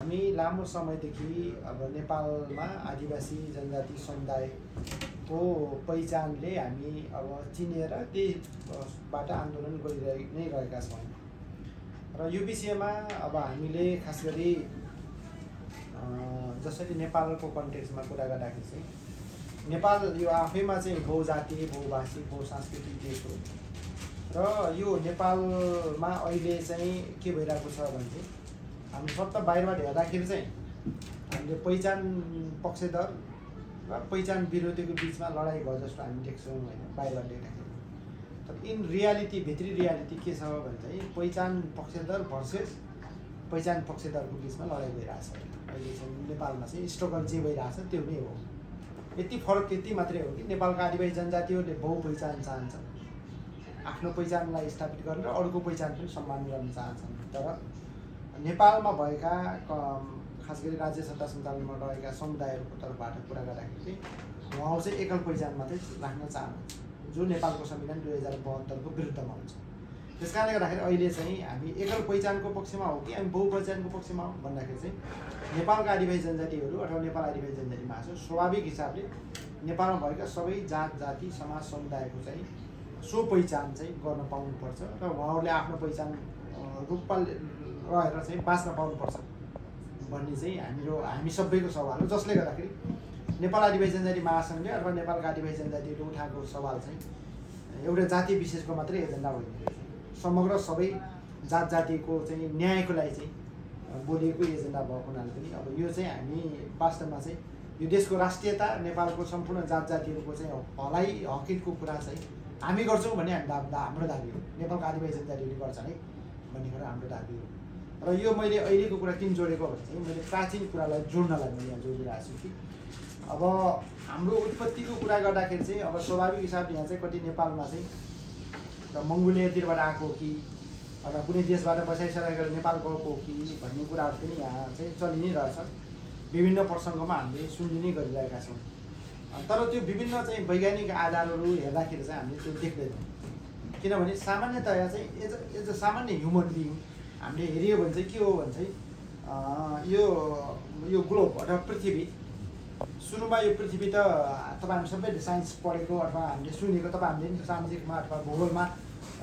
हामी लामो समयदेखि अब नेपालमा आदिवासी जनजाति समुदायको पहिचानले हामी अब चिनेर त्यसबाट आन्दोलन गरिरहेकै रहेका छौँ र यो विषयमा अब हामीले खास गरी जसरी नेपालको कन्टेक्स्टमा कुरा गर्दाखेरि चाहिँ नेपाल यो आफैमा चाहिँ बहुजातीय बहुभाषिक बहुसांस्कृतिक देश हो र यो नेपालमा अहिले चाहिँ के भइरहेको छ भने चाहिँ हामी फक्त बाहिरबाट हेर्दाखेरि चाहिँ हामीले पहिचान पक्षधर र पहिचान विरोधीको बिचमा लडाइँ भयो जस्तो हामी देख्छौँ होइन बाहिरबाट देख्दाखेरि तर इन रियालिटी भित्री रियालिटी के छ भने चाहिँ पहिचान पक्षधर भर्सेस पहिचान पक्षधरको बिचमा लडाइँ भइरहेछ अहिले चाहिँ नेपालमा चाहिँ स्ट्रगल जे भइरहेछ त्यो नै हो यति फरक त्यति मात्रै हो कि नेपालका आदिवासी जनजातिहरूले बहु पहिचान चाहन्छ आफ्नो पहिचानलाई स्थापित गरेर अरूको पहिचान पनि सम्मान गर्न चाहन्छन् तर नेपालमा भएका खास गरी राज्य सत्ता सञ्चालनमा रहेका समुदायहरूको तर्फबाट कुरा गर्दाखेरि चाहिँ उहाँहरू चाहिँ एकल पहिचान मात्रै राख्न चाहनुहुन्छ जो नेपालको संविधान 2072को विरुद्धमा हुन्छ त्यस कारणले गर्दाखेरि अहिले चाहिँ हामी एकल पहिचानको पक्षमा हो कि हामी बहु पहिचानको पक्षमा हो भन्दाखेरि चाहिँ नेपालका आदिवासी जनजातिहरू अथवा नेपाल आदिवासी जनजाति महासङ्घ स्वाभाविक हिसाबले नेपालमा भएका सबै जात जाति समाज समुदायको चाहिँ सो पहिचान चाहिँ गर्न पाउनुपर्छ र उहाँहरूले आफ्नो पहिचान रूपमा रहेर चाहिँ बाँच्न पाउनुपर्छ भन्ने चाहिँ हामी सबैको सवाल हो जसले गर्दाखेरि नेपाल आदिवासी जनजाति महासङ्घले अथवा नेपालका आदिवासी जनजातिहरूले उठाएको सवाल चाहिँ एउटा जाति विशेषको मात्रै एजेन्डा होइन समग्र सबै जात जातिको चाहिँ न्यायको लागि चाहिँ बोलिएको एजेन्डा भएको हुनाले पनि अब यो चाहिँ हामी वास्तवमा चाहिँ यो देशको राष्ट्रियता नेपालको सम्पूर्ण जात जातिहरूको चाहिँ भलाइ हकितको कुरा चाहिँ हामी गर्छौँ भने हाम्रो दाबी हो नेपालको आदिवासी जनजातिहरूले गर्छन् है भन्ने कुरा हाम्रो दाबी हो र यो मैले अहिलेको कुरा किन जोडेको भने चाहिँ मैले प्राचीन कुरालाई जोड्नलाई मैले यहाँ जोडिरहेको छु कि अब हाम्रो उत्पत्तिको कुरा गर्दाखेरि चाहिँ अब स्वाभाविक हिसाबले यहाँ चाहिँ कति नेपालमा चाहिँ मङ्गोलियातिरबाट आएको हो कि अथवा कुनै देशबाट बसाइसराइ गरेर नेपाल गएको हो कि भन्ने कुराहरू पनि यहाँ चाहिँ चलि नै रहेछ विभिन्न प्रसङ्गमा हामीले सुनिने गरिरहेका छौँ तर त्यो विभिन्न चाहिँ वैज्ञानिक आधारहरू हेर्दाखेरि चाहिँ हामीले त्यो देख्दैनौँ किनभने सामान्यतया चाहिँ एज अ सामान्य ह्युमन बिइङ हामीले हेऱ्यो भने चाहिँ के हो भने चाहिँ यो ग्लोब अथवा पृथ्वी सुरुमा यो पृथ्वी त तपाईँ हामी सबैले साइन्स पढेको अथवा हामीले सुनेको तपाईँ हामीले सामाजिकमा अथवा भूगोलमा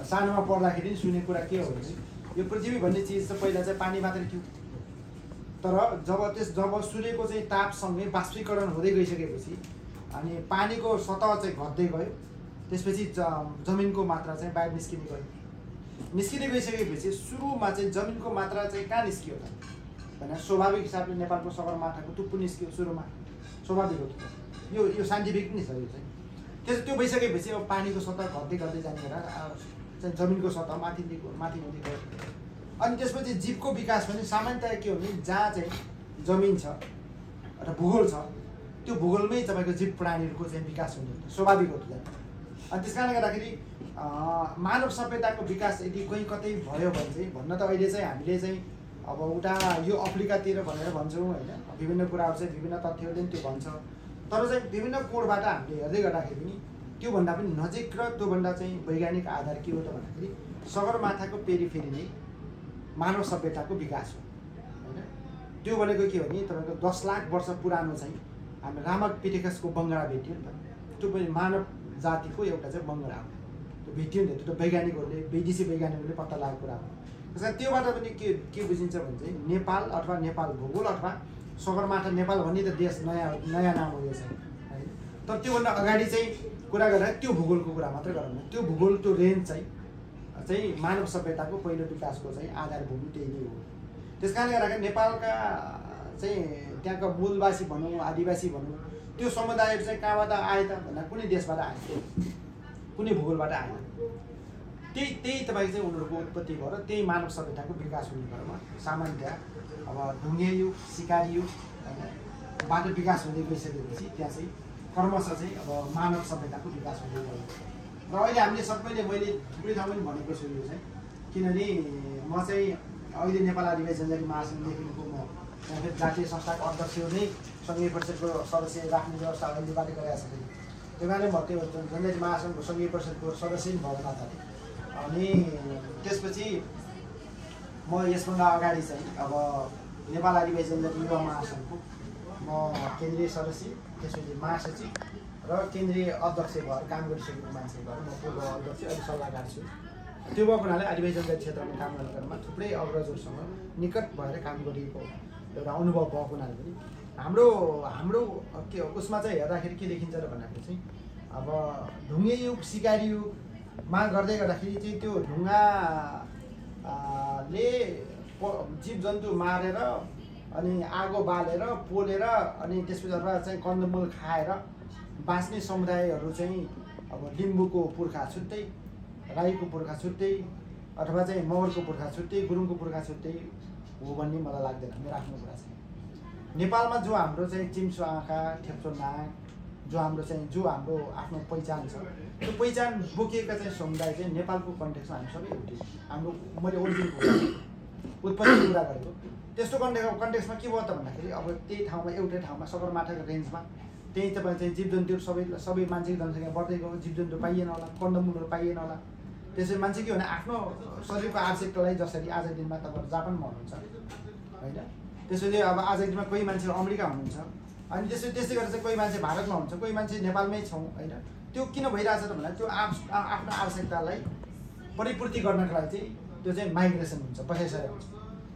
सानोमा पढ्दाखेरि पनि सुनेको कुरा के हो भने यो पृथ्वी भन्ने चिज त पहिला चाहिँ पानी मात्रै थियो तर जब सूर्यको चाहिँ तापसँगै बाष्पीकरण हुँदै गइसकेपछि अनि पानीको सतह चाहिँ घट्दै गयो त्यसपछि जमिनको मात्रा चाहिँ बाहिर निस्किँदै गइसकेपछि सुरुमा चाहिँ जमिनको मात्रा चाहिँ कहाँ निस्कियो त भने स्वाभाविक हिसाबले नेपालको सगरमाथाको टुप्पो निस्कियो सुरुमा स्वाभाविक हो यो साइन्टिफिक नै छ यो चाहिँ त्यो भइसकेपछि अब पानीको सतह घट्दै जाने कुरा चाहिँ जमिनको सतह माथि हुँदै गयो अनि त्यसपछि जीवको विकास पनि सामान्यतया के हो भने जहाँ चाहिँ जमिन छ अथवा भूगोल छ त्यो भूगोलमै तपाईँको जीव प्राणीहरूको चाहिँ विकास हुने स्वाभाविक हो अनि त्यस कारणले गर्दाखेरि मानव सभ्यताको विकास यदि कहीँ कतै भयो भने चाहिँ भन्न त अहिले चाहिँ हामीले चाहिँ अब उता यो अफ्रिकातिर भनेर भन्छौँ होइन विभिन्न कुराहरू चाहिँ विभिन्न तथ्यहरूले पनि त्यो भन्छ तर चाहिँ विभिन्न कोणबाट हामीले हेर्दै गर्दाखेरि पनि त्योभन्दा पनि नजिक र त्योभन्दा चाहिँ वैज्ञानिक आधार के हो त भन्दाखेरि सगरमाथाको पेरिफेरी नै मानव सभ्यताको विकास हो होइन त्यो भनेको के हो भने तपाईँको 10 लाख वर्ष पुरानो चाहिँ हामी रामक पिटेकसको बङ्गडा भेट्यो नि त त्यो पनि मानव जातिको एउटा चाहिँ बङ्गडा हो त्यो भेट्यो नि त त्यो त वैज्ञानिकहरूले विदेशी वैज्ञानिकहरूले पत्ता लागेको कुरा हो त्यस कारण त्योबाट पनि के बुझिन्छ भने चाहिँ नेपाल अथवा नेपाल भूगोल अथवा सगरमाथा नेपाल भन्ने त देश नयाँ नाम हो यो चाहिँ होइन तर त्योभन्दा अगाडि चाहिँ कुरा गरेर त्यो भूगोलको कुरा मात्रै गरौँ त्यो भूगोल त्यो रेन्ज चाहिँ मानव सभ्यताको पहिलो विकासको चाहिँ आधारभूमि त्यही नै हो त्यस कारणले गर्दाखेरि नेपालका चाहिँ त्यहाँका मूलवासी भनौँ आदिवासी भनौँ त्यो समुदायहरू चाहिँ कहाँबाट आए त भन्दा कुनै देशबाट आए कुनै भूगोलबाट आएन त्यही तपाईँको चाहिँ उनीहरूको उत्पत्ति भएर त्यही मानव सभ्यताको विकास हुने क्रममा सामान्यतया अब ढुङ्गे युग सिकारी युग होइन विकास हुँदै गइसकेपछि त्यहाँ चाहिँ क्रमशः चाहिँ अब मानव सभ्यताको विकास हुँदै गयो र अहिले हामीले सबैले मैले थुप्रै ठाउँमा पनि भनेको छु यो चाहिँ किनभने म चाहिँ अहिले नेपाल आदिवासी जनजाति महासङ्घदेखिको म फेरि जातीय संस्थाको अध्यक्ष नै सङ्घीय परिषदको सदस्य राख्ने व्यवस्था अहिलेबाट गरिरहेको छ त्यही कारणले म त्यो जनजाति महासङ्घको सङ्घीय परिषदको सदस्य पनि भएको नाताले अनि त्यसपछि म यसभन्दा अगाडि चाहिँ अब नेपाल आदिवासी जनजाति युवा महासङ्घको म केन्द्रीय सदस्य, त्यसपछि महासचिव र केन्द्रीय अध्यक्ष भएर काम गरिसकेको मान्छे भएर म पूर्व अध्यक्ष अहिले सल्लाहकार छु। त्यो भएको हुनाले आदिवासी जनजाति क्षेत्रमा काम गर्ने क्रममा थुप्रै अग्रजहरूसँग निकट भएर काम गरिएको एउटा अनुभव भएको हुनाले पनि हाम्रो के उसमा चाहिँ हेर्दाखेरि के देखिन्छ र भन्दाखेरि चाहिँ अब ढुङ्गे युग सिकारी युगमा गर्दै गर्दाखेरि चाहिँ त्यो ढुङ्गाले जीव जन्तु मारेर अनि आगो बालेर पोलेर अनि त्यसपछि अथवा चाहिँ कन्दमूल खाएर बाँच्ने समुदायहरू चाहिँ अब लिम्बूको पुर्खा छुट्टै, राईको पुर्खा छुट्टै, अथवा चाहिँ मगरको पुर्खा छुट्टै, गुरुङको पुर्खा छुट्टै हो भन्ने मलाई लाग्दैन। मेरो आफ्नो कुरा चाहिँ नेपालमा जो हाम्रो चाहिँ चिम्सो आँखा, ठेप्चो नाक, जो हाम्रो आफ्नो पहिचान छ, त्यो पहिचान बोकिएका चाहिँ समुदाय चाहिँ नेपालको कन्टेक्स्टमा हामी सबै एउटै। हाम्रो मैले ओरिजिनको उत्पत्तिको कुरा गरेको त्यस्तो कन्टेक्स्टमा के भयो त भन्दाखेरि अब त्यही ठाउँमा एउटै ठाउँमा सगरमाथाको रेन्जमा त्यही तपाईँ चाहिँ जीवजन्तुहरू सबै मान्छेको जनसङ्ख्या बढ्दै गयो, जीवजन्तु पाइएन होला, कन्दमूलहरू पाइएन होला। त्यसरी मान्छे के भने आफ्नो शरीरको आवश्यकतालाई जसरी आजको दिनमा तपाईँहरू जापानमा हुनुहुन्छ होइन, त्यसरी अब आजको दिनमा कोही मान्छे अमेरिका हुनुहुन्छ, अनि त्यस्तै गरेर चाहिँ कोही मान्छे भारतमा हुन्छ, कोही मान्छे नेपालमै छौँ होइन। त्यो किन भइरहेछ त भन्दा त्यो आफ्नो आवश्यकतालाई परिपूर्ति गर्नको लागि चाहिँ त्यो चाहिँ माइग्रेसन हुन्छ, बसाइसकेको हुन्छ।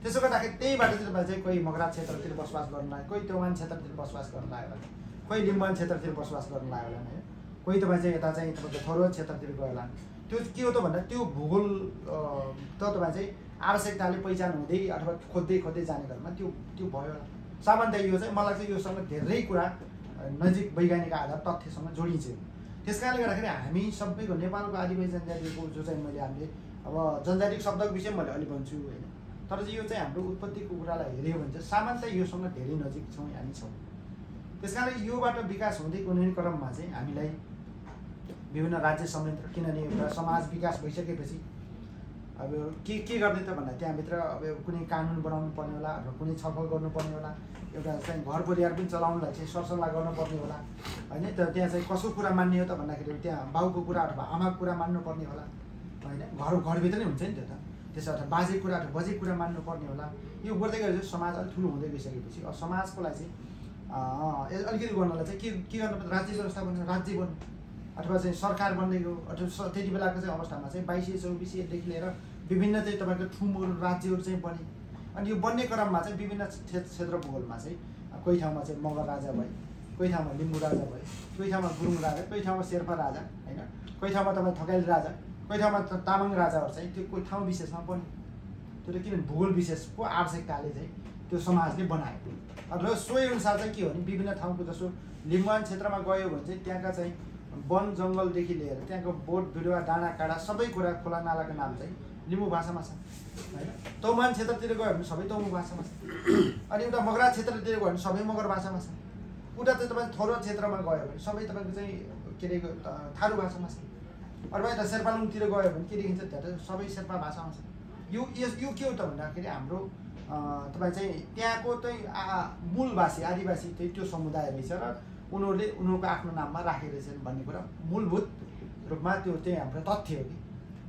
त्यसो गर्दाखेरि त्यहीबाट चाहिँ तपाईँ चाहिँ कोही मगरा क्षेत्रतिर बसोबास गर्नु लाग्यो, कोही तोमान क्षेत्रतिर बसोबास गर्नु लाग्यो होला, कोही लिम्बुवान क्षेत्रतिर बसोबास गर्नु लाग्यो होला होइन, कोही तपाईँ चाहिँ यता चाहिँ तपाईँको थोरो क्षेत्रतिर गयो होला। त्यो के हो त भन्दा त्यो भूगोल त तपाईँ चाहिँ आवश्यकताले पहिचान हुँदै अथवा खोज्दै जाने क्रममा त्यो भयो होला। सामान्यतः यो चाहिँ मलाई चाहिँ योसँग धेरै कुरा नजिक वैज्ञानिक आधार तथ्यसँग जोडिन्छ। त्यस कारणले गर्दाखेरि हामी सबैको नेपालको आदिवासी जनजातिको जो चाहिँ हामीले अब जनजातिको शब्दको विषय मैले अलि भन्छु होइन, तर चाहिँ यो चाहिँ हाम्रो उत्पत्तिको कुरालाई हेऱ्यो भने चाहिँ सामान्यतः योसँग धेरै नजिक छौँ हामी छौँ। त्यस कारणले योबाट विकास हुँदै कुनै क्रममा चाहिँ हामीलाई विभिन्न राज्य संयन्त्र, किनभने एउटा समाज विकास भइसकेपछि अब के गर्ने त भन्दा त्यहाँभित्र अब कुनै कानुन बनाउनु पर्ने होला अथवा कुनै छलफल गर्नुपर्ने होला, एउटा चाहिँ घर परिवार पनि चलाउनलाई चाहिँ सरसल्लाह गर्नुपर्ने होला होइन। तर त्यहाँ चाहिँ कसको कुरा मान्ने हो त भन्दाखेरि त्यहाँ बाउको कुरा अथवा आमाको कुरा मान्नुपर्ने होला होइन, घरभित्र नै हुन्छ नि त्यो त। त्यसो अथवा बाजेको कुरा अथवा बजेको कुरा मान्नुपर्ने होला। यो गर्दै गएर चाहिँ समाज अलिक ठुलो हुँदै गइसकेपछि अब समाजको लागि चाहिँ अलिकति गर्नलाई चाहिँ के गर्नुपर्छ, राज्य व्यवस्था बन्नु, राज्य बन्नु अथवा चाहिँ सरकार बन्दै गयो। अथवा त्यति बेलाको चाहिँ अवस्थामा चाहिँ 2224देखि लिएर विभिन्न चाहिँ तपाईँको ठुमहरू राज्यहरू चाहिँ बने। अनि यो बन्ने क्रममा चाहिँ विभिन्न क्षेत्र भूगोलमा चाहिँ कोही ठाउँमा चाहिँ मगर राजा भए, कोही ठाउँमा लिम्बू राजा भए, कोही ठाउँमा गुरुङ राजा, कोही ठाउँमा शेर्पा राजा होइन, कोही ठाउँमा तपाईँ थकाइली राजा, कोही ठाउँमा तामाङ राजाहरू चाहिँ त्यो कोही ठाउँ विशेषमा बन्यो। त्यो त किनभने भूगोल विशेषको आवश्यकताले चाहिँ त्यो समाजले बनायो। र सोही अनुसार चाहिँ के हो भने विभिन्न ठाउँको जस्तो लिम्बुवान क्षेत्रमा गयो भने चाहिँ त्यहाँका चाहिँ वन जङ्गलदेखि लिएर त्यहाँको बोट बिरुवा डाँडा काँडा सबै कुरा खोला नालाको नाम चाहिँ लिम्बू भाषामा छ होइन। तोमान क्षेत्रतिर गयो भने सबै तोमु भाषामा छ, अनि उता मगरा क्षेत्रतिर गयो भने सबै मगर भाषामा छ। उता चाहिँ तपाईँ थोरो क्षेत्रमा गयो भने सबै तपाईँको चाहिँ के अरे थारू भाषामा छ। अथवा यता शेर्पालुङतिर गयो भने के देखिन्छ त्यहाँ सबै शेर्पा भाषामा छ। यो के हो त भन्दाखेरि हाम्रो तपाईँ चाहिँ त्यहाँको चाहिँ मूलवासी आदिवासी चाहिँ त्यो समुदाय रहेछ र उनीहरूको आफ्नो नाममा राखेको रहेछन् भन्ने कुरा मूलभूत रूपमा त्यो चाहिँ हाम्रो तथ्य हो कि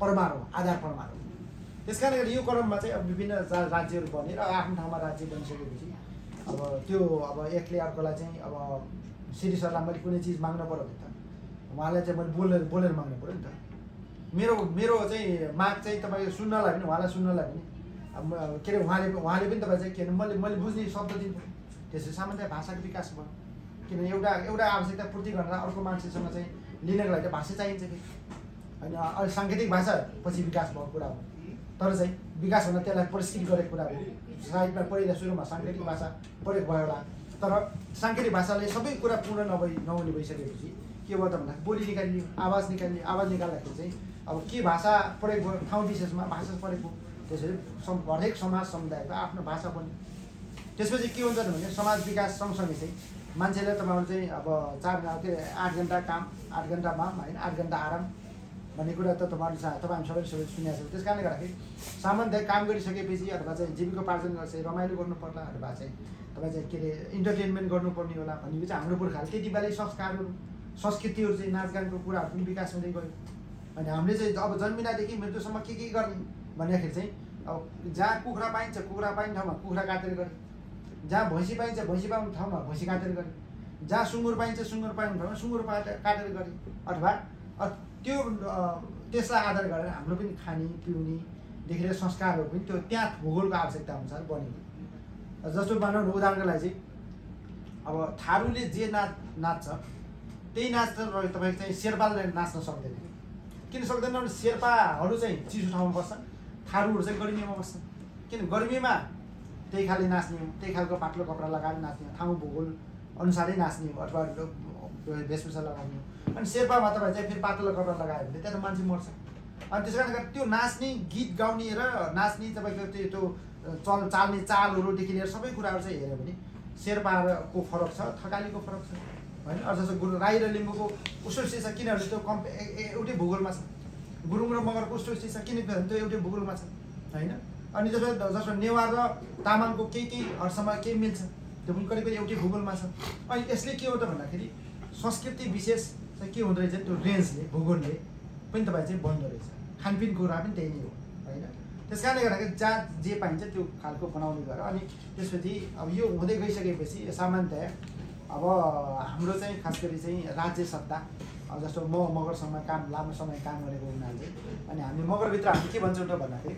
परमाणु आधार परमाणु। त्यस कारणले गर्दा यो क्रममा चाहिँ अब विभिन्न राज्यहरू बने र आफ्नो ठाउँमा राज्य बनिसकेपछि अब त्यो अब एकले अर्कोलाई चाहिँ अब श्री सरलाई मैले कुनै चिज माग्नु पऱ्यो भने त उहाँलाई चाहिँ मैले बोलेर माग्नु पऱ्यो नि त। मेरो चाहिँ माग चाहिँ तपाईँको सुन्नलाई पनि उहाँलाई सुन्नलाई पनि के अरे उहाँले पनि तपाईँ चाहिँ के अरे मैले बुझ्ने शब्द दिनु पऱ्यो। त्यसरी सामान्य भाषाको विकास भयो। किनभने एउटा आवश्यकता पूर्ति गरेर अर्को मान्छेसँग चाहिँ लिनको लागि त भाषा चाहिन्छ कि होइन। अहिले साङ्केतिक भाषा पछि विकास भएको कुरा हो, तर चाहिँ विकास हुन त्यसलाई परिष्कृत गरेको कुरा हो। साहित्यमा पहिला सुरुमा साङ्केतिक भाषा प्रयोग भयो होला, तर साङ्केतिक भाषाले सबै कुरा पूर्ण नहुने भइसकेपछि के भयो त भन्दा बोली निकालियो, आवाज निकाल्दाखेरि चाहिँ अब के भाषा प्रयोग भयो, ठाउँ विशेषमा भाषा प्रयोग भयो। त्यसरी हरेक समाज समुदायको आफ्नो भाषा बन्यो। त्यसपछि के हुन्छ भने समाज विकास सँगसँगै चाहिँ मान्छेले तपाईँहरू चाहिँ अब 8 घन्टा काम 8 घन्टा माम होइन 8 घन्टा आराम भन्ने कुरा त तपाईँ सबैले सुनेको छ। त्यस कारणले गर्दाखेरि सामान्य काम गरिसकेपछि अथवा चाहिँ जीविकोपार्जन चाहिँ रमाइलो गर्नु पर्ला अथवा चाहिँ तपाईँ चाहिँ के अरे इन्टरटेनमेन्ट गर्नुपर्ने होला भन्ने चाहिँ हाम्रो पुर्खाले त्यति बेलै संस्कारहरू संस्कृतिहरू चाहिँ नाचगानको कुराहरू पनि विकास हुँदै गयो। अनि हामीले चाहिँ अब जन्मिनादेखि मृत्युसम्म के गर्ने भन्दाखेरि चाहिँ अब जहाँ कुखुरा पाइन्छ कुखुरा पाइने ठाउँमा कुखुरा काटेर गरे, जहाँ भैँसी पाइन्छ भैँसी पाउने ठाउँमा भैँसी काटेर गरे, जहाँ सुँगुर पाइन्छ सुँगुर पाउने ठाउँमा सुँगुर काटेर गरे, अथवा त्यो त्यसलाई आधार गरेर हाम्रो पनि खाने पिउनेदेखि लिएर संस्कारहरू पनि त्यो त्यहाँ भूगोलको आवश्यकता अनुसार बनिन्छ। जस्तो भनौँ उदाहरणको लागि चाहिँ अब थारूले जे नाच्छ त्यही नाच्छ तपाईँको चाहिँ शेर्पाले नाच्न सक्दैन। किन सक्दैन भने शेर्पाहरू चाहिँ चिसो ठाउँमा बस्छन्, थारूहरू चाहिँ गर्मीमा बस्छन्। किन गर्मीमा त्यही खाले नाच्ने हो, त्यही खालको पातलो कपडा लगाएर नाच्ने हो, ठाउँ भूगोल अनुसारै नाच्ने हो अथवा वेशभूषा लगाउने हो। अनि शेर्पामा तपाईँ चाहिँ फेरि पातलो कपडा लगायो भने त्यहाँ त मान्छे मर्छ। अनि त्यस कारणले गर्दा त्यो नाच्ने गीत गाउने र नाच्ने तपाईँको त्यो चाल्ने चालहरूदेखि लिएर सबै कुराहरू चाहिँ हेऱ्यो भने शेर्पाको फरक छ, थकालीको फरक छ होइन। अर्थात् राई र लिम्बूको उस्तो स्थिति छ किनभने त्यो एउटै भूगोलमा छ। गुरुङ र मगरको उस्तो स्थिति छ किनभने त्यो एउटै भूगोलमा छ होइन। अनि जसमा नेवार र तामाङको केही हदसम्म केही मिल्छ, त्यो पनि करिब एउटै भूगोलमा छ। अनि यसले के हो त भन्दाखेरि संस्कृति विशेष चाहिँ के हुँदो रहेछ त्यो रेन्जले भूगोलले पनि तपाईँ चाहिँ बन्द रहेछ। खानपिनको कुरा पनि त्यही नै हो होइन। त्यस कारणले गर्दाखेरि जहाँ जे पाइन्छ त्यो खालको बनाउने गरेर अनि त्यसपछि अब यो हुँदै गइसकेपछि सामान्यतया अब हाम्रो चाहिँ खास गरी चाहिँ राज्य सत्ता जस्तो म मगरसँग लामो समय काम गरेको हुनाले अनि हामी मगरभित्र हामीले के भन्छौँ त भन्दाखेरि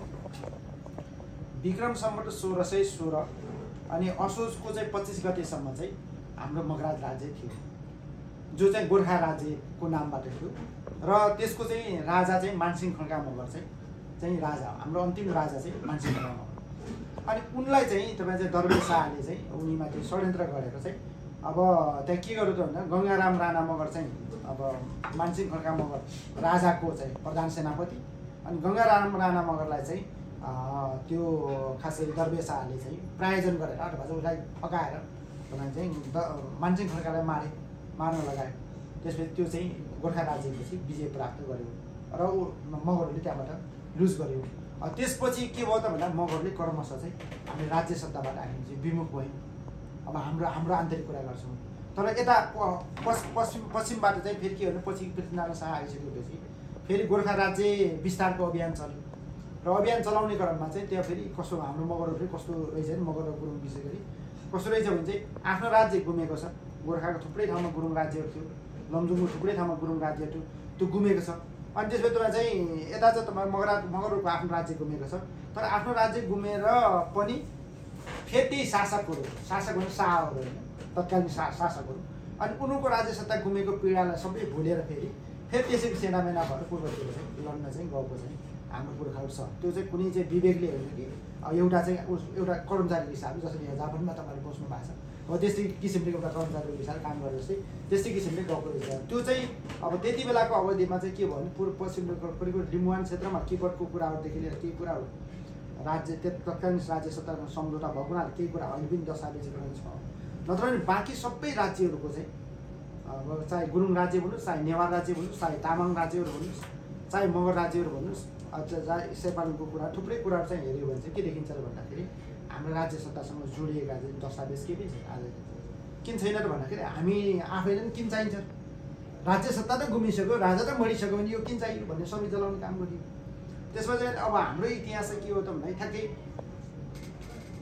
विक्रम सम्वत 1616 अनि असोजको चाहिँ 25 गतेसम्म चाहिँ हाम्रो मगराज राज्य थियो, जो चाहिँ गोर्खा राज्यको नामबाट थियो। र त्यसको चाहिँ राजा चाहिँ मानसिंह खड्का मगर चाहिँ राजा हो, हाम्रो अन्तिम राजा चाहिँ मानसिंह खड्का मगर। अनि उनलाई चाहिँ तपाईँ चाहिँ दरबार शाहले चाहिँ उनीमाथि षड्यन्त्र गरेर चाहिँ अब त्यहाँ के गर्यो त भन्दा गङ्गाराम राणा मगर चाहिँ अब मानसिंह खड्का मगर राजाको चाहिँ प्रधान सेनापति अनि गङ्गाराम राणा मगरलाई चाहिँ त्यो खास गरी दरबार शाहले चाहिँ प्रायोजन गरेर अथवा चाहिँ उसलाई फकाएर चाहिँ मानसिंह खड्कालाई मार्न लगायो। त्यसपछि त्यो चाहिँ गोर्खा राज्यपछि विजय प्राप्त गर्यो र मगरहरूले त्यहाँबाट लुज गर्यो। त्यसपछि के भयो त भन्दा मगरले क्रमशः चाहिँ हामी राज्य सत्ताबाट हामी चाहिँ विमुख भयौँ। अब हाम्रो आन्तरिक कुरा गर्छौँ। तर यता पश्चिमबाट चाहिँ फेरि के भने पछि पृथ्वीनारायण शाह आइसकेपछि फेरि गोर्खा राज्य विस्तारको अभियान चल्यो र अभियान चलाउने क्रममा चाहिँ त्यहाँ फेरि कस्तो हाम्रो मगरहरू फेरि कस्तो रहेछ नि मगर र गुरुङ विशेष गरी कस्तो रहेछ भने चाहिँ आफ्नो राज्य गुमेको छ। गोर्खाको थुप्रै ठाउँमा गुरुङ राज्यहरू थियो, लमजुङको थुप्रै ठाउँमा गुरुङ राज्य थियो, त्यो गुमेको छ। अनि त्यसपछि तपाईँ चाहिँ यता चाहिँ तपाईँ मगरहरूको आफ्नो राज्य गुमेको छ। तर आफ्नो राज्य गुमेर पनि फेरि त्यही शासक भने शाहहरू होइन तत्कालीन शासकहरू अनि उनीहरूको राज्य सत्ता गुमेको पीडालाई सबै भुलेर फेरि त्यसरी सेनामेना भएर पूर्वतिर चाहिँ लड्न चाहिँ गएको चाहिँ हाम्रो पुर्खाहरू छ। त्यो चाहिँ कुनै चाहिँ विवेकले होइन कि एउटा चाहिँ एउटा कर्मचारीको हिसाबले जसरी यहाँ जापानमा तपाईँले बस्नु भएको छ हो त्यस्तै किसिमले एउटा कर्मचारीको हिसाबले काम गरेर चाहिँ त्यस्तै किसिमले गएको रहेछ। त्यो चाहिँ अब त्यति बेलाको अवधिमा चाहिँ के भयो भने पूर्व पश्चिमको करिब लिम्बुवान क्षेत्रमा किबटको कुराहरूदेखि लिएर केही कुराहरू राज्य तत्कालीन राज्य सत्तामा सम्झौता भएको हुनाले केही कुरा अहिले पनि दस्तावेजहरू छ। नत्र भने बाँकी सबै राज्यहरूको चाहिँ अब चाहे गुरुङ राज्य भन्नुहोस्, चाहे नेवार राज्य भन्नुहोस्, चाहे तामाङ राज्यहरू भन्नुहोस्, चाहे मगर राज्यहरू भन्नुहोस्, चाहे शेर्पाको कुरा थुप्रै कुराहरू चाहिँ हेऱ्यो भने चाहिँ के देखिन्छ त भन्दाखेरि हाम्रो राज्य सत्तासँग जोडिएका चाहिँ दस्तावेज के पनि छ आज किन छैन त भन्दाखेरि हामी आफैले पनि किन चाहिन्छ राज्य सत्ता त गुमिसक्यो, राजा त मरिसक्यो भने यो किन चाहियो भन्ने सबै जलाउने काम गरियो। त्यसमा चाहिँ अब हाम्रो इतिहास चाहिँ के हो त भन्दाखेरि ठ्याक्कै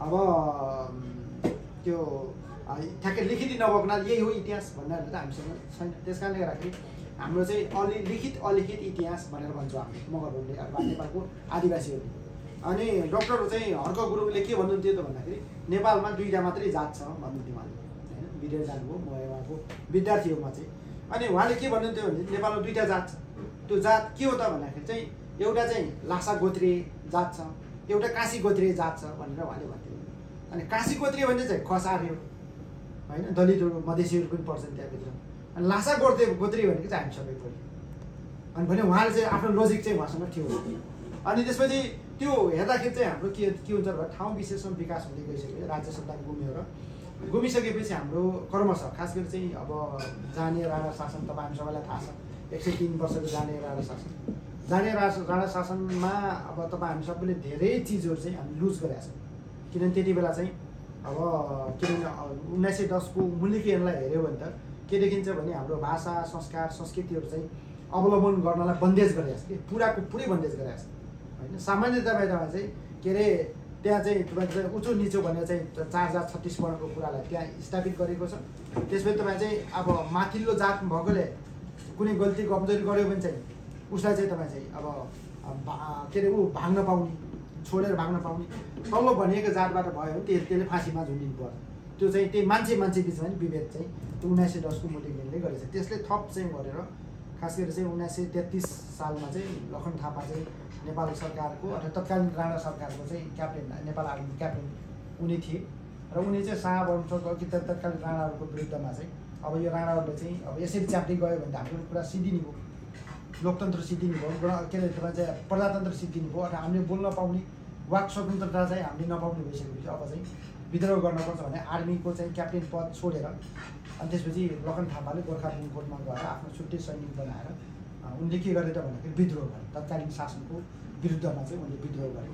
अब त्यो ठ्याक्कै लिखित नभएको हुनाले यही हो इतिहास भन्नेहरू त हामीसँग छैन। त्यस कारणले गर्दाखेरि हाम्रो चाहिँ अलिखित इतिहास भनेर भन्छौँ हामी मगरहरूले अथवा नेपालको आदिवासीहरूले। अनि डक्टर चाहिँ हर्क गुरुङले के भन्नुहुन्थ्यो त भन्दाखेरि नेपालमा दुईवटा मात्रै जात छ भन्नुहुन्थ्यो उहाँले होइन। विदेश जानुभयो, म उहाँको विद्यार्थी हो म चाहिँ। अनि उहाँले के भन्नुहुन्थ्यो भने नेपालमा दुईवटा जात छ। त्यो जात के हो त भन्दाखेरि चाहिँ एउटा चाहिँ लासा गोत्रीय जात छ, एउटा काशी गोत्रीय जात छ भनेर उहाँले भन्थ्यो। अनि काशी गोत्रीय भने चाहिँ खसारहरू होइन, दलितहरू मधेसीहरू पनि पर्छन् त्यहाँभित्र। अनि लासा गोत्रीय भनेको चाहिँ हामी सबै पऱ्यो। अनि भने उहाँले चाहिँ आफ्नो लोजिक चाहिँ उहाँसँग थियो। अनि त्यसपछि त्यो हेर्दाखेरि चाहिँ हाम्रो के हुन्छ भने ठाउँ विशेषमा विकास हुँदै गइसक्यो, राज्य सत्ता गुमिसकेपछि हाम्रो क्रमशः खास गरी चाहिँ अब जाने राणा शासन तपाईँ हामी सबैलाई थाहा छ 103 वर्षको जाने राणा शासन। जाने राणा शासनमा अब तपाईँ हामी सबैले धेरै चिजहरू चाहिँ हामी लुज गरेका छौँ। किनभने त्यति बेला चाहिँ अब किनभने 1910को मूल्यकीयनलाई हेऱ्यो भने त के देखिन्छ भने हाम्रो भाषा संस्कार संस्कृतिहरू चाहिँ अवलम्बन गर्नलाई बन्देज गरेको छ कि पुराको पुरै बन्देज गरेको छ होइन। सामान्य तपाईँ चाहिँ के अरे त्यहाँ चाहिँ तपाईँको चाहिँ उचो निचो भनेर चाहिँ 4036 वर्गको कुरालाई त्यहाँ स्थापित गरेको छ। त्यसपछि तपाईँ चाहिँ अब माथिल्लो जात भएकोले कुनै गल्ती कमजोरी गर्यो भने चाहिँ उसलाई चाहिँ तपाईँ चाहिँ अब के अरे ऊ भाग्न पाउने, छोडेर भाग्न पाउने। तल्लो भनिएको जातबाट भयो भने त्यसले फाँसीमा झुन्डिनु पर्छ। त्यो चाहिँ त्यही मान्छे बिचमा नि विभेद चाहिँ त्यो 1910 को मुलिङले गरेछ। त्यसले थप चाहिँ गरेर खास गरी चाहिँ 1933 सालमा चाहिँ लखन थापा चाहिँ नेपाल सरकारको अथवा तत्कालीन राणा सरकारको चाहिँ क्याप्टेन, नेपाल आर्मी क्याप्टेन उनी थिए र उनी चाहिँ शाहवंशको कि तत्कालीन राणाहरूको विरुद्धमा चाहिँ अब यो राणाहरूले चाहिँ अब यसरी च्याप्दै गयो भने त हाम्रो कुरा सिद्धिने भयो, लोकतन्त्र सिद्धिने भयो, के अरे तपाईँ चाहिँ प्रजातन्त्र सिद्धिने भयो अथवा हामीले बोल्न पाउने वाक स्वतन्त्रता चाहिँ हामीले नपाउने भइसकेपछि अब चाहिँ विद्रोह गर्नुपर्छ भने आर्मीको चाहिँ क्याप्टेन पद छोडेर अनि त्यसपछि लखन थापाले गोर्खा बुङकोटमा गएर आफ्नो छुट्टै सैनिक बनाएर उनले के गरे त भन्दाखेरि विद्रोह गरे। तत्कालीन शासनको विरुद्धमा चाहिँ उनले विद्रोह गरे।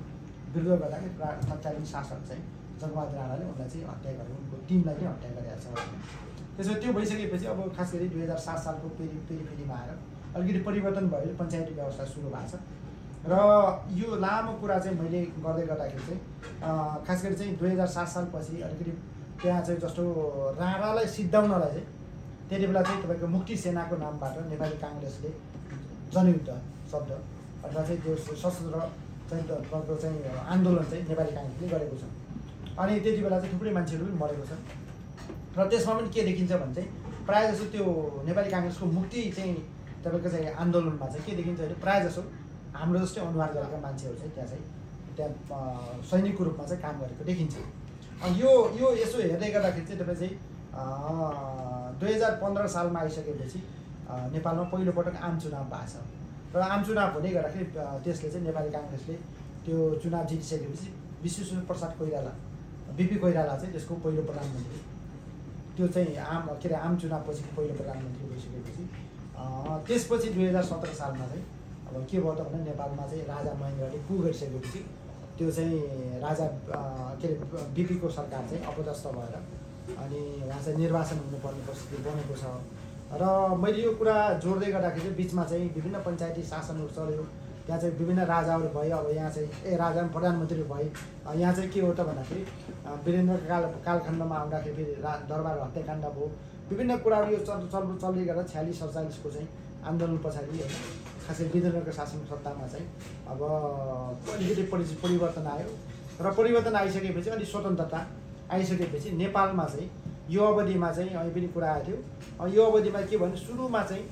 विद्रोह गर्दाखेरि तत्कालीन शासक चाहिँ जङ्गबहादुर राणाले उनलाई चाहिँ हत्या गरे, उनको टिमलाई नै हत्या गरेको छ। त्यसपछि त्यो भइसकेपछि अब खास गरी 2007 सालको फेरिमा आएर अलिकति परिवर्तन भयो, पञ्चायती व्यवस्था सुरु भएको छ। र यो लामो कुरा चाहिँ मैले गर्दै गर्दाखेरि चाहिँ खास गरी चाहिँ 2007 सालपछि अलिकति त्यहाँ चाहिँ जस्तो राणालाई सिद्धाउनलाई चाहिँ त्यति बेला चाहिँ तपाईँको मुक्ति सेनाको नामबाट नेपाली काङ्ग्रेसले जनयुद्ध शब्द अथवा चाहिँ त्यो सशस्त्र चाहिँ आन्दोलन चाहिँ नेपाली काङ्ग्रेसले गरेको छ। अनि त्यति बेला चाहिँ थुप्रै मान्छेहरू पनि मरेको छ। र त्यसमा पनि के देखिन्छ भने चाहिँ प्रायः जसो त्यो नेपाली काङ्ग्रेसको मुक्ति चाहिँ तपाईँको चाहिँ आन्दोलनमा चाहिँ के देखिन्छ भने प्रायः जसो हाम्रो जस्तै अनुहार गरेका मान्छेहरू चाहिँ त्यहाँ सैनिकको रूपमा चाहिँ काम गरेको देखिन्छ। अनि यो यसो हेर्दै गर्दाखेरि चाहिँ तपाईँ चाहिँ 2015 सालमा आइसकेपछि नेपालमा पहिलोपटक आम चुनाव भएको छ। र आम चुनाव हुँदै गर्दाखेरि त्यसले चाहिँ नेपाली काङ्ग्रेसले त्यो चुनाव जितिसकेपछि विश्वेश्वर प्रसाद कोइराला, बिपी कोइराला चाहिँ त्यसको पहिलो प्रधानमन्त्री, त्यो चाहिँ के अरे आम चुनावपछि पहिलो प्रधानमन्त्री भइसकेपछि त्यसपछि 2017 सालमा चाहिँ अब के भयो त भने नेपालमा चाहिँ राजा महेन्द्रले कु गरिसकेपछि त्यो चाहिँ राजा के अरे बिपीको सरकार चाहिँ अपदस्थ भएर अनि उहाँ चाहिँ निर्वाचन हुनुपर्ने परिस्थिति बनेको छ। र मैले यो कुरा जोड्दै गर्दाखेरि चाहिँ बिचमा चाहिँ विभिन्न पञ्चायती शासनहरू चल्यो, त्यहाँ चाहिँ विभिन्न राजाहरू भए। अब यहाँ चाहिँ राजा प्रधानमन्त्री भए। यहाँ चाहिँ के हो त भन्दाखेरि वीरेन्द्रको कालखण्डमा आउँदाखेरि फेरि दरबार हत्याकाण्ड भयो, विभिन्न कुराहरू यो चल्दै गर्दा 46-47 को चाहिँ आन्दोलन पछाडि खासै वीरेन्द्रको शासन सत्तामा चाहिँ अब अलिकति परिवर्तन आयो। र परिवर्तन आइसकेपछि अलिक स्वतन्त्रता आइसकेपछि नेपालमा चाहिँ यो अवधिमा चाहिँ अहिले पनि कुरा आएको थियो। यो अवधिमा के भने सुरुमा चाहिँ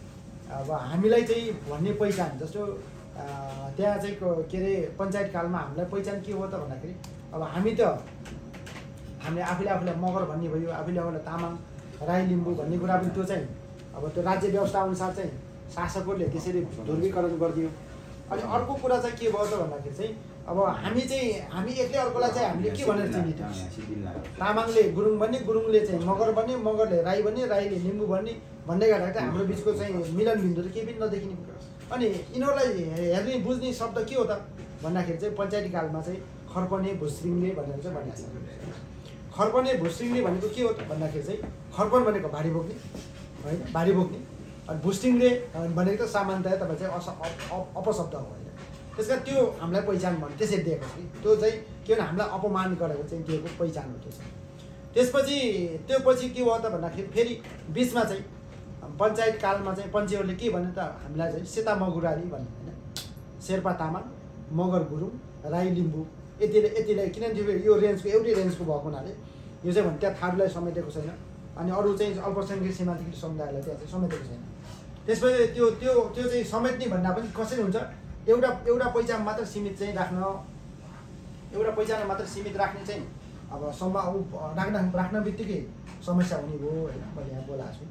अब हामीलाई चाहिँ भन्ने पहिचान जस्तो त्यहाँ चाहिँ के अरे पञ्चायत कालमा हामीलाई पहिचान के हो त भन्दाखेरि अब हामीले आफूलाई मगर भन्ने भयो, आफूलाई तामाङ, राई, लिम्बू भन्ने कुरा पनि त्यो चाहिँ अब त्यो राज्य व्यवस्था अनुसार चाहिँ शासकहरूले त्यसरी ध्रुवीकरण गरिदियो। अनि अर्को कुरा चाहिँ के भयो त भन्दाखेरि चाहिँ अब हामी एक्लै अर्कोलाई चाहिँ हामीले के भनेर चिनिन्छ, तामाङले गुरुङ भन्ने, गुरुङले चाहिँ मगर भन्ने, मगरले राई भन्ने, राईले लिम्बू भन्ने भन्दै गर्दाखेरि हाम्रो बिचको चाहिँ मिलन बिन्दु त केही पनि नदेखिने। अनि यिनीहरूलाई हेर्ने बुझ्ने शब्द के हो त भन्दाखेरि चाहिँ पञ्चायती कालमा चाहिँ खर्पने भुस्रिङले भनेर चाहिँ भनिएको छ। खर्पने भुस्रिङले भनेको के हो त भन्दाखेरि चाहिँ खर्पन भनेको भारी बोक्ने होइन, भारी बोक्ने, अनि भुस्रिङले भनेको त सामान्यतया तपाईँ चाहिँ अपशब्द हो होइन। त्यस कारण त्यो हामीलाई पहिचान भन्यो त्यसरी दिएको छ कि त्यो चाहिँ के भने हामीलाई अपमान गरेको चाहिँ दिएको पहिचान हो त्यो चाहिँ। त्यसपछि त्यो पछि के भयो त भन्दाखेरि फेरि बिचमा चाहिँ पञ्चायत कालमा चाहिँ पञ्चेहरूले के भने त हामीलाई चाहिँ सेता मगुराली भन्ने होइन, शेर्पा तामाङ, मगर गुरुङ, राई लिम्बू यतिलाई किनभने यो रेन्जको एउटै रेन्जको भएको हुनाले यो चाहिँ भने त्यहाँ थारूलाई समेटेको छैन। अनि अरू चाहिँ अल्पसङ्ख्यक सीमान्तकृत समुदायलाई त्यहाँ चाहिँ समेटेको छैन। त्यसपछि त्यो त्यो त्यो चाहिँ समेट्ने भन्दा पनि कसरी हुन्छ, एउटा पहिचान मात्र सीमित चाहिँ राख्न, एउटा पहिचान मात्र सीमित राख्ने चाहिँ अब राख्न बित्तिकै समस्या हुने भयो होइन, मैले यहाँ बोलाएको छु।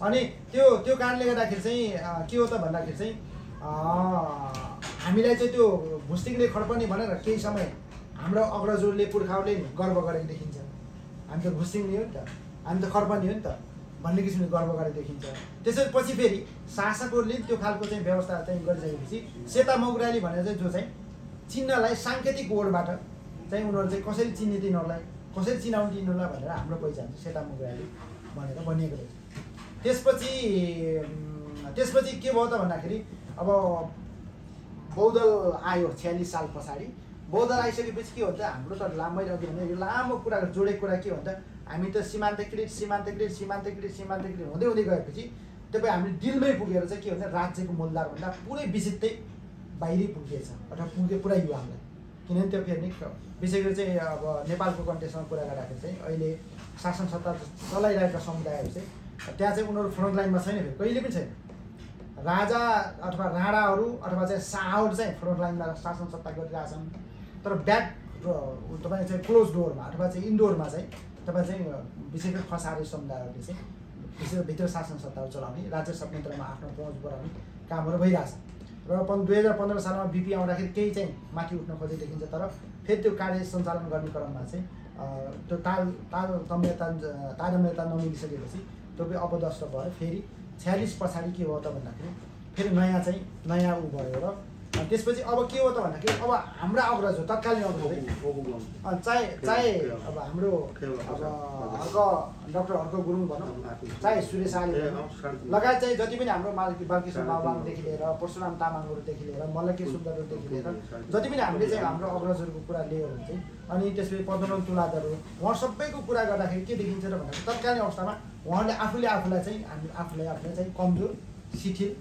अनि त्यो कारणले गर्दाखेरि चाहिँ के हो त भन्दाखेरि चाहिँ हामीलाई चाहिँ त्यो भुस्रिङले खर्पने भनेर केही समय हाम्रो अग्रजहरूले पुर्खाहरूले नि गर्व गरेको देखिन्छ। हामी त भुस्रिङले हो नि त, हामी त खर्पने हो नि त भन्ने किसिमले गर्व गरेको देखिन्छ। त्यसपछि फेरि शासकहरूले त्यो खालको चाहिँ व्यवस्था चाहिँ गरिसकेपछि सेता मगुराली भनेर चाहिँ जो चाहिँ चिन्हलाई साङ्केतिक कोडबाट चाहिँ उनीहरू चाहिँ कसरी चिन्ने तिनीहरूलाई, कसरी चिनाउने तिनीहरूलाई भनेर हाम्रो पहिचान चाहिँ सेता मगुराली भनेर बनिएको रहेछ। त्यसपछि के भयो त भन्दाखेरि अब बौद्धल आयो 46 साल पछाडि बौद्ध आइसकेपछि के हुन्छ हाम्रो त मैले अघि भने यो लामो कुरा जोडेको कुरा के भन्छ हामी त सीमान्तकृत हुँदै हुँदै गएपछि तपाईँ हामी दिलमै पुगेर चाहिँ के भन्छ राज्यको मूलधारभन्दा पुरै विचित्तै बाहिरै पुगेछ अथवा पुरै यो हामीलाई किनभने त्यो फेरि विशेष गरी चाहिँ अब नेपालको कन्टेक्स्टमा कुरा गर्दाखेरि चाहिँ अहिले शासन सत्ता चलाइरहेका समुदायहरू चाहिँ त्यहाँ चाहिँ उनीहरू फ्रन्ट लाइनमा छैन फेरि कहिले पनि छैन राजा अथवा राणाहरू अथवा चाहिँ शाहहरू चाहिँ फ्रन्ट लाइनमा शासन सत्ता गरिरहेछन् तर ब्याक तपाईँ चाहिँ क्लोज डोरमा अथवा चाहिँ इन्डोरमा चाहिँ तपाईँ चाहिँ विशेष गरी खसारी समुदायहरूले चाहिँ विशेष भित्र शासन सत्ताहरू चलाउने राज्य संयन्त्रमा आफ्नो पहुँच बढाउने कामहरू भइरहेछ र 2015 सालमा बिपी आउँदाखेरि केही चाहिँ माथि उठ्न खोजे देखिन्छ तर फेरि त्यो कार्य सञ्चालन गर्ने क्रममा चाहिँ त्यो तारतम्यता नमिलिसकेपछि त्यो अपदस्थ भयो फेरि 46 पछाडि के हो त भन्दाखेरि फेरि नयाँ ऊ भयो र त्यसपछि अब के हो त भन्दाखेरि अब हाम्रा अग्रज हो तत्कालीन अग्रज चाहे अब हाम्रो अब डाक्टर हर्क गुरुङ भनौँ चाहे सुरेश आले लगायत चाहिँ जति पनि हाम्रो बालकृष्ण बाबुदेखि लिएर परशुराम तामाङहरूदेखि लिएर मल्लके सुन्दरहरूदेखि लिएर जति पनि हामीले चाहिँ हाम्रो अग्रजहरूको कुरा लियो भने चाहिँ अनि त्यसपछि पद्मनाभ तुलाधर उहाँ सबैको कुरा गर्दाखेरि के देखिन्छ र भन्दाखेरि तत्कालीन अवस्थामा उहाँले आफूलाई चाहिँ कमजोर शिथिल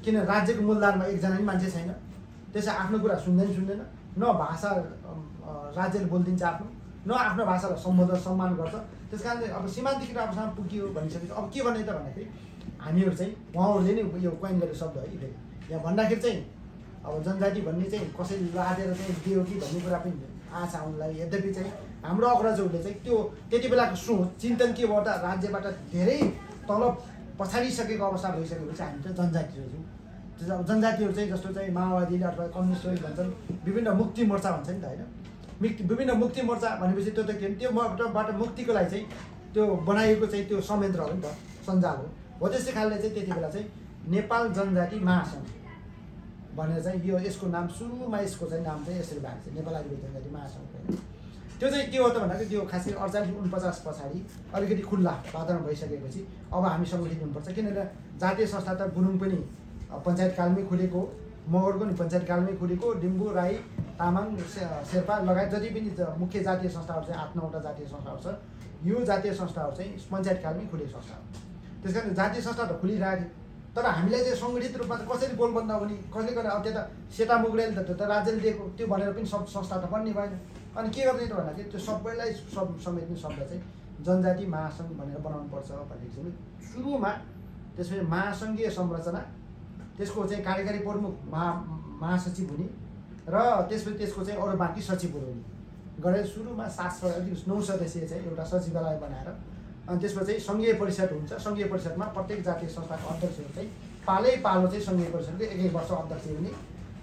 किन राज्यको मूलधारमा एकजना पनि मान्छे छैन त्यसै आफ्नो कुरा सुन्दैन न भाषा राज्यले बोलिदिन्छ आफ्नो न आफ्नो भाषालाई सम्मान गर्छ त्यस कारणले अब सीमान्तकृत अवस्थामा पुग्यो भनिसकेपछि अब के गर्ने त भन्दाखेरि हामीहरू चाहिँ उहाँहरूले नै यो कोइन गरेको शब्द है फेरि यहाँ भन्दाखेरि चाहिँ अब जनजाति भन्ने चाहिँ कसैले लादेर चाहिँ दियो कि भन्ने कुरा पनि आछ उनलाई यद्यपि चाहिँ हाम्रो अग्रजहरूले चाहिँ त्यो त्यति बेलाको सोच चिन्तन के भयो त राज्यबाट धेरै तल पछाडिसकेको अवस्था भइसकेपछि हामी चाहिँ जनजातिहरू छौँ अब जनजातिहरू चाहिँ जस्तो चाहिँ माओवादीले अथवा कम्युनिस्टहरूले भन्छन् विभिन्न मुक्ति मोर्चा भन्छ नि त होइन विभिन्न मुक्ति मोर्चा भनेपछि त्यो त के त्योबाट मुक्तिको लागि चाहिँ त्यो बनाइएको चाहिँ त्यो संयन्त्र हो नि त सञ्जाल हो त्यस्तै खालले चाहिँ त्यति बेला चाहिँ नेपाल जनजाति महासङ्घ भनेर चाहिँ यसको नाम सुरुमा यसको चाहिँ नाम चाहिँ यसरी भएको छ नेपाल आदिवासी जनजाति महासङ्घ होइन त्यो चाहिँ के हो त भन्दाखेरि त्यो खास गरी 48-49 पछाडि अलिकति खुल्ला वातावरण भइसकेपछि अब हामी सङ्गठित हुनुपर्छ किनभने जातीय संस्था त गुरुङ पनि पञ्चायतकालमै खुलेको मगरको नि पञ्चायतकालमै खुलेको लिम्बू राई तामाङ शेर्पा लगायत जति पनि मुख्य जातीय संस्थाहरू चाहिँ 8-9वटा जातीय संस्थाहरू छ यो जातीय संस्थाहरू चाहिँ पञ्चायतकालमै खुलेको संस्था हो त्यस कारण जातीय संस्था त खुलिरहेको तर हामीलाई चाहिँ सङ्गठित रूपमा त कसरी गोलबन्द हुने कसले गर्दा अब त्यो त सेता मुगुरेले त त्यो त राज्यले दिएको त्यो भनेर पनि सब संस्था त बन्ने भएन अनि के गर्ने त भन्दाखेरि त्यो सबैलाई समेट्ने शब्द चाहिँ जनजाति महासङ्घ भनेर बनाउनुपर्छ भनेको चाहिँ सुरुमा त्यसपछि महासङ्घीय संरचना त्यसको चाहिँ कार्यकारी प्रमुख महासचिव हुने र त्यसपछि त्यसको चाहिँ अरू बाँकी सचिवहरू हुने गरेर सुरुमा 9 सदस्यीय चाहिँ एउटा सचिवालय बनाएर अनि त्यसपछि सङ्घीय परिषद हुन्छ सङ्घीय परिषदमा प्रत्येक जातीय संस्थाको अध्यक्षहरू चाहिँ पालो चाहिँ सङ्घीय परिषदको 1 वर्ष अध्यक्ष हुने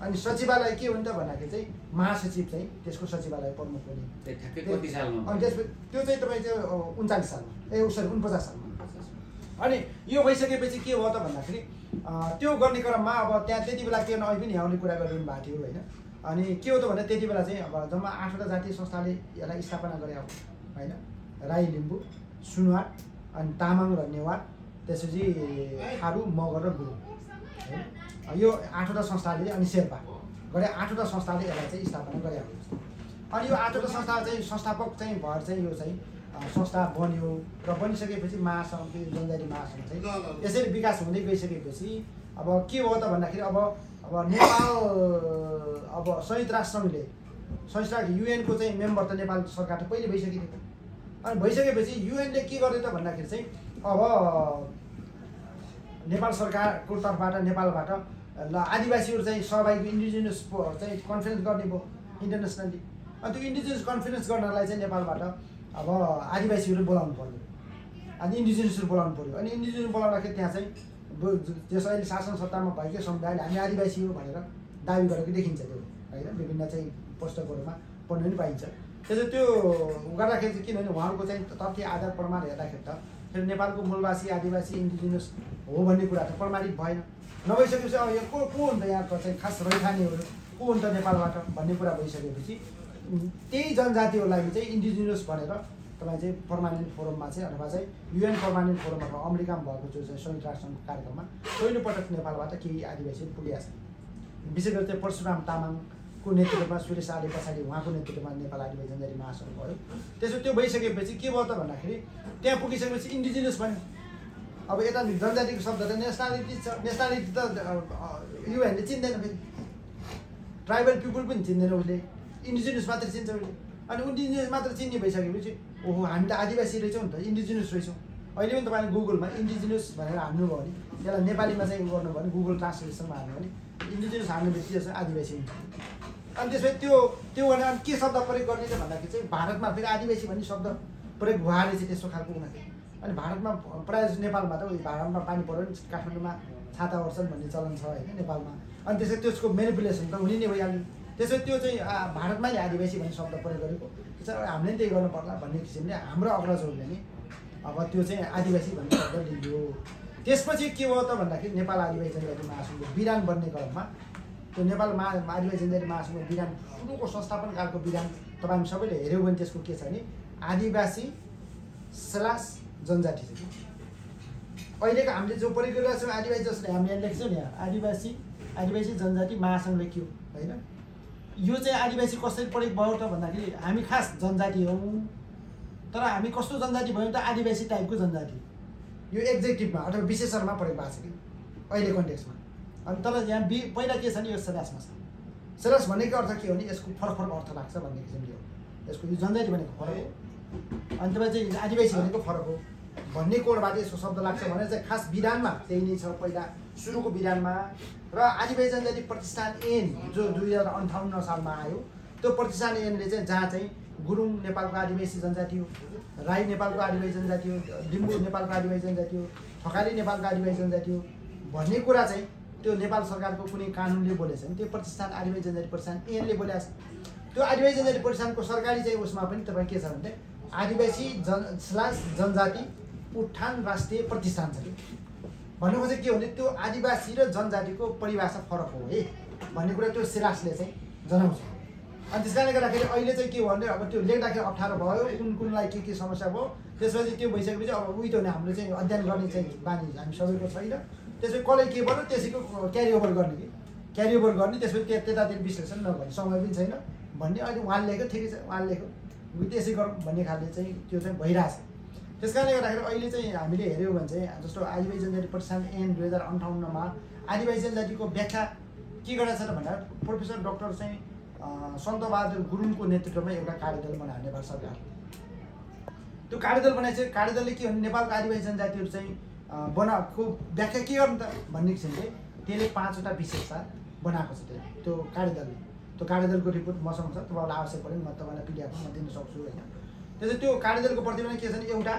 अनि सचिवालय के हुन्छ भन्दाखेरि चाहिँ महासचिव चाहिँ त्यसको सचिवालय प्रमुख हुने अनि त्यसपछि त्यो चाहिँ तपाईँ चाहिँ 39 सालमा 49 सालमा अनि यो भइसकेपछि के भयो त भन्दाखेरि त्यो गर्ने क्रममा अब त्यहाँ त्यति बेला के अहिले पनि यहाँले कुरा गरिरहनु भएको थियो होइन अनि के हो त भने त्यति बेला चाहिँ अब जम्मा 8वटा जातीय संस्थाले यसलाई स्थापना गरे होइन राई लिम्बू सुनवार अनि तामाङ र नेवार त्यसपछि थारू मगर र गुरुङ होइन यो 8वटा संस्थाले अनि शेर्पा गरे 8वटा संस्थाले यसलाई चाहिँ स्थापना गरे अनि यो 8वटा संस्था चाहिँ संस्थापक चाहिँ भएर चाहिँ यो चाहिँ संस्था बन्यो र बनिसकेपछि महासङ्घ जनजाति महासङ्घ चाहिँ यसरी विकास हुँदै गइसकेपछि अब के हो त भन्दाखेरि अब नेपाल अब संयुक्त राष्ट्र युएनको चाहिँ मेम्बर त नेपाल सरकार त पहिले भइसकेको थियो अनि भइसकेपछि युएनले के गर्यो त भन्दाखेरि चाहिँ अब नेपाल सरकारको तर्फबाट नेपालबाट ल आदिवासीहरू चाहिँ सहभागी इन्डिजिनियस चाहिँ कन्फरेन्स गर्ने भयो इन्टरनेसनली अनि त्यो इन्डिजिनियस कन्फरेन्स गर्नलाई चाहिँ नेपालबाट अब आदिवासीहरू बोलाउनु पर्यो अनि इन्डिजिनियसहरू बोलाउनु पर्यो अनि इन्डिजिनियस बोलाउँदाखेरि त्यहाँ चाहिँ त्यस अहिले शासन सत्तामा भएकै समुदायले हामी आदिवासी हो भनेर दाबी गरेको देखिन्छ त्यो होइन विभिन्न चाहिँ पुस्तकहरूमा पढ्नु पनि पाइन्छ त्यसो त्यो गर्दाखेरि चाहिँ किनभने उहाँहरूको चाहिँ तथ्य आधार प्रमाण हेर्दाखेरि त फेरि नेपालको मूलवासी आदिवासी इन्डिजिनियस हो भन्ने कुरा त प्रमाणित भएन नभइसकेपछि अब यो को हुन्छ यहाँको चाहिँ खास रैथानेहरू को हुन्छ नेपालबाट भन्ने कुरा भइसकेपछि त्यही जनजातिहरूलाई चाहिँ इन्डिजिनियस भनेर तपाईँ चाहिँ पर्मानेन्ट फोरममा चाहिँ अथवा चाहिँ युएन पर्मानेन्ट फोरम अथवा अमेरिकामा भएको जो चाहिँ संयुक्त राष्ट्रसङ्घको कार्यक्रममा पहिलोपटक नेपालबाट केही आदिवासीहरू पुगेका छन् विशेष गरी चाहिँ परशुराम तामाङको को नेतृत्वमा सुरेश आले पछाडि उहाँको नेतृत्वमा नेपाल आदिवासी जनजाति महासङ्घ भयो। त्यसो त्यो भइसकेपछि के भयो त भन्दाखेरि त्यहाँ पुगिसकेपछि इन्डिजिनियस भन्यो। अब यता जनजातिको शब्द त नेसनालिटी छ, नेसनालिटी त युवाहरूले चिन्दैन, फेरि ट्राइबल पिपुल पनि चिन्दैन उसले, इन्डिजिनियस मात्र चिन्छ उसले। अनि इन्डिजिनियस मात्र चिन्ने भइसकेपछि ओहो हामी त आदिवासी रहेछौँ नि त, इन्डिजिनियस रहेछौँ। अहिले पनि तपाईँले गुगलमा इन्डिजिनियस भनेर हाल्नुभयो भने त्यसलाई नेपालीमा चाहिँ गर्नुभयो भने गुगल ट्रान्सलेसनमा हाल्नुभयो भने इन्डिजिनियस हाल्ने बित्तिकै चाहिँ आदिवासी हुन्छ। अनि त्यसपछि त्यो भनेर के शब्द प्रयोग गर्ने त भन्दाखेरि चाहिँ भारतमा फेरि आदिवासी भन्ने शब्द प्रयोग भएर चाहिँ त्यस्तो खालको हुँदाखेरि अनि भारतमा प्रायः जस्तो नेपालमा त भारतमा पानी पऱ्यो भने काठमाडौँमा छाता ओर्छन् भन्ने चलन छ होइन नेपालमा। अनि त्यसै त्यसको मेनिपुलेसन त हुने नै भइहाल्यो। त्यसै त्यो चाहिँ भारतमै आदिवासी भन्ने शब्द प्रयोग गरेको हामीले पनि त्यही गर्नु पर्ला भन्ने किसिमले हाम्रो अग्रजहरूले नि अब त्यो चाहिँ आदिवासी भन्ने शब्द लियो। त्यसपछि के भयो त भन्दाखेरि नेपाल आदिवासी जनजाति महासङ्घको विधान बन्ने क्रममा त्यो नेपाल आदिवासी जनजाति महासङ्घको विधान सुरुको संस्थापन कालको विधान तपाईँ सबैले हेऱ्यौँ भने त्यसको के छ भने आदिवासी / जनजाति छ। अहिलेको हामीले जो प्रयोग गरिरहेको छौँ आदिवासी जसले हामीले यहाँ लेख्छौँ नि आदिवासी जनजाति महासङ्घ लेखियो होइन। यो चाहिँ आदिवासी कसरी प्रयोग भयो त भन्दाखेरि हामी खास जनजाति हौँ, तर हामी कस्तो जनजाति भयौँ त आदिवासी टाइपको जनजाति, यो एक्जेक्टिभमा अथवा विशेषणमा प्रयोग भएको छ कि अहिले कन्टेक्समा। अनि तर यहाँ पहिला के छ नि यो सरासमा छ। सरास भनेको अर्थ के हो भने यसको फरक अर्थ लाग्छ भन्ने किसिमले हो। यसको यो जनजाति भनेको फरक हो अनि तपाईँ चाहिँ आदिवासी भनेको फरक हो भन्ने कोडबाट यसको शब्द लाग्छ भनेर चाहिँ खास विधानमा त्यही नै छ पहिला सुरुको विधानमा। र आदिवासी जनजाति प्रतिष्ठान ऐन जो 2058 सालमा आयो त्यो प्रतिष्ठान ऐनले चाहिँ जहाँ चाहिँ गुरुङ नेपालको आदिवासी जनजाति हो, राई नेपालको आदिवासी जनजाति हो, लिम्बू नेपालको आदिवासी जनजाति हो, थकाली नेपालको आदिवासी जनजाति हो भन्ने कुरा चाहिँ त्यो नेपाल सरकारको कुनै कानुनले बोलेको छ नि त्यो प्रतिष्ठान आदिवासी जनजाति प्रतिष्ठान ऐनले बोलेको छ। त्यो आदिवासी जनजाति प्रतिष्ठानको सरकारी चाहिँ उसमा पनि तपाईँ के छ भने आदिवासी / जनजाति उत्थान राष्ट्रिय प्रतिष्ठान छ कि भन्नु खोजेको के हो भने त्यो आदिवासी र जनजातिको परिभाषा फरक हो है भन्ने कुरा त्यो सिलासले चाहिँ जनाउँछ। अनि त्यस कारणले गर्दाखेरि अहिले चाहिँ के हो भने अब त्यो लेख्दाखेरि अप्ठ्यारो भयो, कुनलाई के समस्या भयो, त्यसपछि त्यो भइसकेपछि अब उही त हो भने हाम्रो चाहिँ अध्ययन गर्ने चाहिँ बानी हामी सबैको छैन। त्यसपछि कसले के गर्यो त्यसैको क्यारिओभर गर्ने कि क्यारिओभर गर्ने, त्यसपछि त्यतातिर विश्लेषण नगर्ने समय पनि छैन भन्ने अहिले उहाँले लेखेको ठिकै छ, उहाँले लेखेको त्यसै गरौँ भन्ने खालले चाहिँ त्यो चाहिँ भइरहेछ। त्यस कारणले गर्दाखेरि अहिले चाहिँ हामीले हेऱ्यौँ भने चाहिँ जस्तो आदिवासी जनजाति प्रतिष्ठान ऐन 2058मा आदिवासी जनजातिको व्याख्या के गरेको छ त भन्दा प्रोफेसर डाक्टर चाहिँ सन्तबहादुर गुरुङको नेतृत्वमा एउटा कार्यदल बनायो नेपाल सरकार। त्यो कार्यदल बनाएपछि कार्यदलले के भने नेपालको आदिवासी जनजातिहरू चाहिँ बनाएको व्याख्या के गर्नु त भन्ने किसिमले त्यसले 5वटा विशेषता बनाएको छ त्यो कार्यदलले। त्यो कार्यदलको रिपोर्ट मसँग छ, तपाईँलाई आवश्यक पऱ्यो म तपाईँलाई पिडिएफमा दिन सक्छु होइन। त्यसैले त्यो कार्यदलको प्रतिवेदन के छ भने एउटा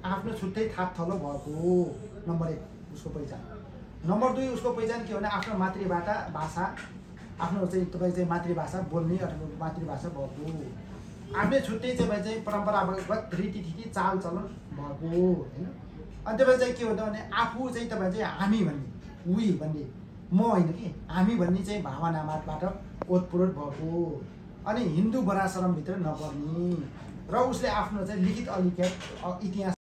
आफ्नो छुट्टै थाप थलो भएको नम्बर 1 उसको पहिचान, नम्बर 2 उसको पहिचान के हो भने आफ्नो मातृभाषा आफ्नो चाहिँ तपाईँ चाहिँ मातृभाषा बोल्ने अथवा मातृभाषा भएको, आफ्नै छुट्टै चाहिँ परम्परागत रीतिथिति चालचलन भएको होइन। अनि त्यसपछि चाहिँ के हुन्छ भने आफू चाहिँ तपाईँ चाहिँ हामी भन्ने उही भन्ने म होइन कि हामी भन्ने चाहिँ भावनामाबाट ओतप्रोत भएको, अनि हिन्दू वराश्रमभित्र नपर्ने र उसले आफ्नो चाहिँ लिखित अलिखित इतिहास